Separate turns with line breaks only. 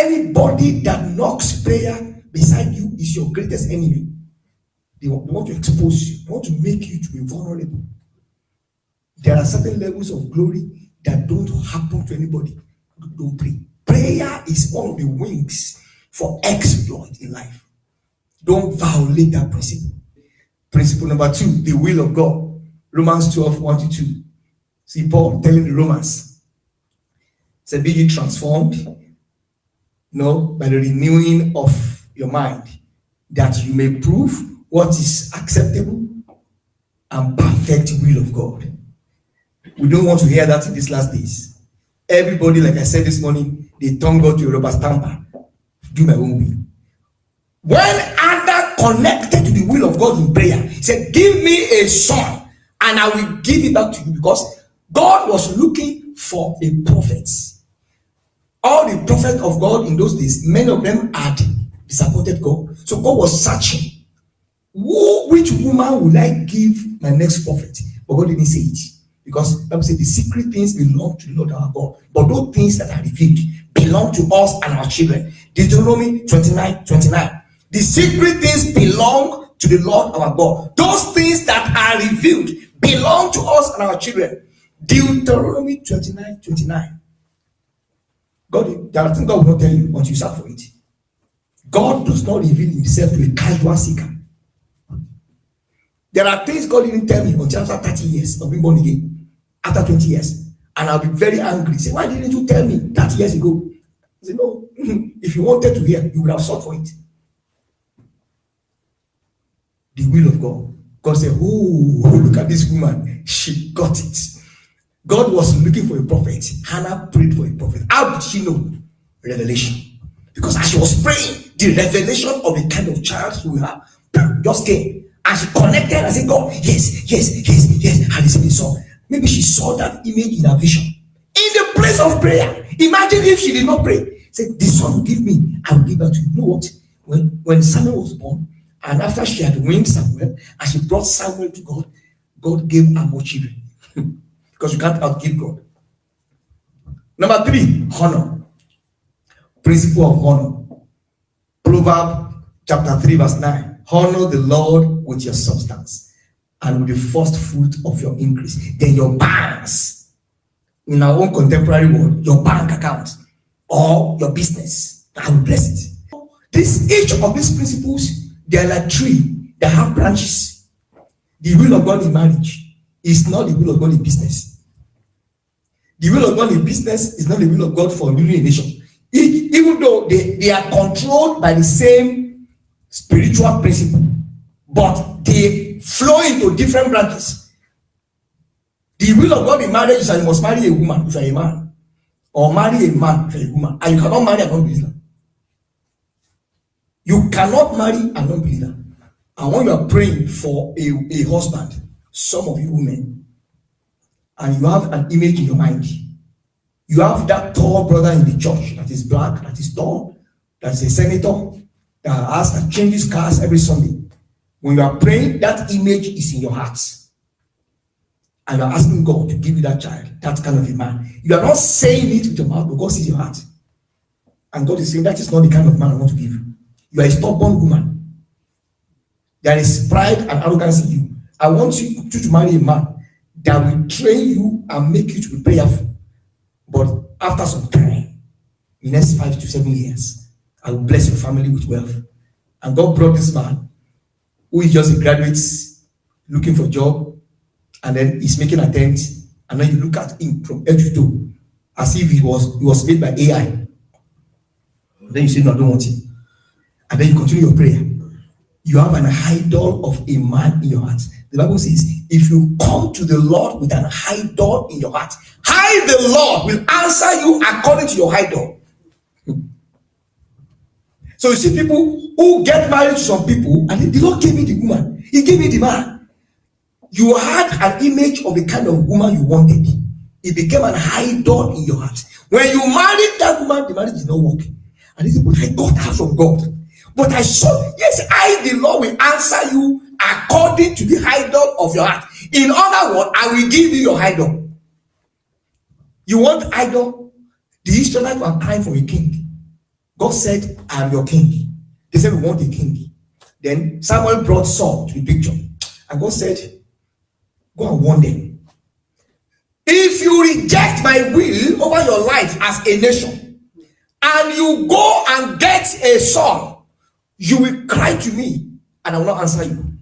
Anybody that knocks prayer beside you is your greatest enemy. They want to expose you. They want to make you to be vulnerable. There are certain levels of glory that don't happen to anybody who don't pray. Prayer is one of the wings for exploit in life. Don't violate that principle. Principle number 2, the will of God. Romans 12, 1-2. See Paul telling the Romans, say, be ye transformed, by the renewing of your mind, that you may prove what is acceptable and perfect will of God. We don't want to hear that in these last days. Everybody, like I said this morning, they turn God to a rubber stamper. Do my own will. When Anna connected to the will of God in prayer, he said, give me a son and I will give it back to you, because God was looking for a prophet. All the prophets of God in those days, many of them had disappointed God. So God was searching. Which woman will I give my next prophet? But God didn't say it. Because Bible said the secret things belong to the Lord our God. But those things that are revealed belong to us and our children. Deuteronomy 29:29. The secret things belong to the Lord our God. Those things that are revealed belong to us and our children. Deuteronomy 29:29. There are things God will not tell you once you search for it. God does not reveal himself to a casual seeker. There are things God didn't tell me until after 30 years of being born again, after 20 years. And I'll be very angry. Say, why didn't you tell me 30 years ago? I say, no, if you wanted to hear, you would have sought for it. The will of God. God said, oh, look at this woman. She got it. God was looking for a prophet. Hannah prayed for a prophet. How did she know? Revelation. Because as she was praying, the revelation of the kind of child she will have just came. And she connected and said, God, yes. And he said, so maybe she saw that image in her vision. In the place of prayer. Imagine if she did not pray. Say, the son you give me, I will give that to you. You know what? When Samuel was born, and after she had weaned Samuel, and she brought Samuel to God, God gave her more children. Because you can't outgive God. Number 3, honor. Principle of honor. Proverbs chapter 3, verse 9. Honor the Lord with your substance and with the first fruit of your increase. Then your banks, in our own contemporary world, your bank account or your business, I will bless it. Each of these principles, they are like tree that have branches. The will of God in marriage is not the will of God in business. The will of God in business is not the will of God for ruling a nation. Even though they are controlled by the same spiritual principle, but they flow into different branches. The will of God in marriage is that you must marry a woman if you are a man, or marry a man if you are a woman, and you cannot marry a non-believer. You cannot marry a non-believer. And when you are praying for a husband, some of you women, and you have an image in your mind, you have that tall brother in the church that is black, that is tall, that is a senator, that changes cars every Sunday. When you are praying, that image is in your heart. And you are asking God to give you that child, that kind of a man. You are not saying it with your mouth, but God sees your heart. And God is saying, that is not the kind of man I want to give you. You are a stubborn woman. There is pride and arrogance in you. I want you to marry a man that will train you and make you to be prayerful. But after some time, in the next 5 to 7 years, I will bless your family with wealth. And God brought this man who is just a graduate looking for a job, and then he's making attempts, and then you look at him from head to toe as if he was made by AI. And then you say, no, I don't want him. And then you continue your prayer. You have an idol of a man in your heart. The Bible says, if you come to the Lord with an idol in your heart, the Lord will answer you according to your idol. So you see people who get married to some people, and the Lord gave me the woman. He gave me the man. You had an image of the kind of woman you wanted. It became an idol in your heart. When you married that woman, the marriage did not work. And he said, but I got her from God. But I saw, yes, the Lord will answer you according to the idol of your heart. In other words, I will give you your idol. You want idol? The Israelites were crying for a king. God said, I am your king. They said, we want a king. Then Samuel brought Saul to the picture. And God said, go and warn them. If you reject my will over your life as a nation, and you go and get a son, you will cry to me, and I will not answer you.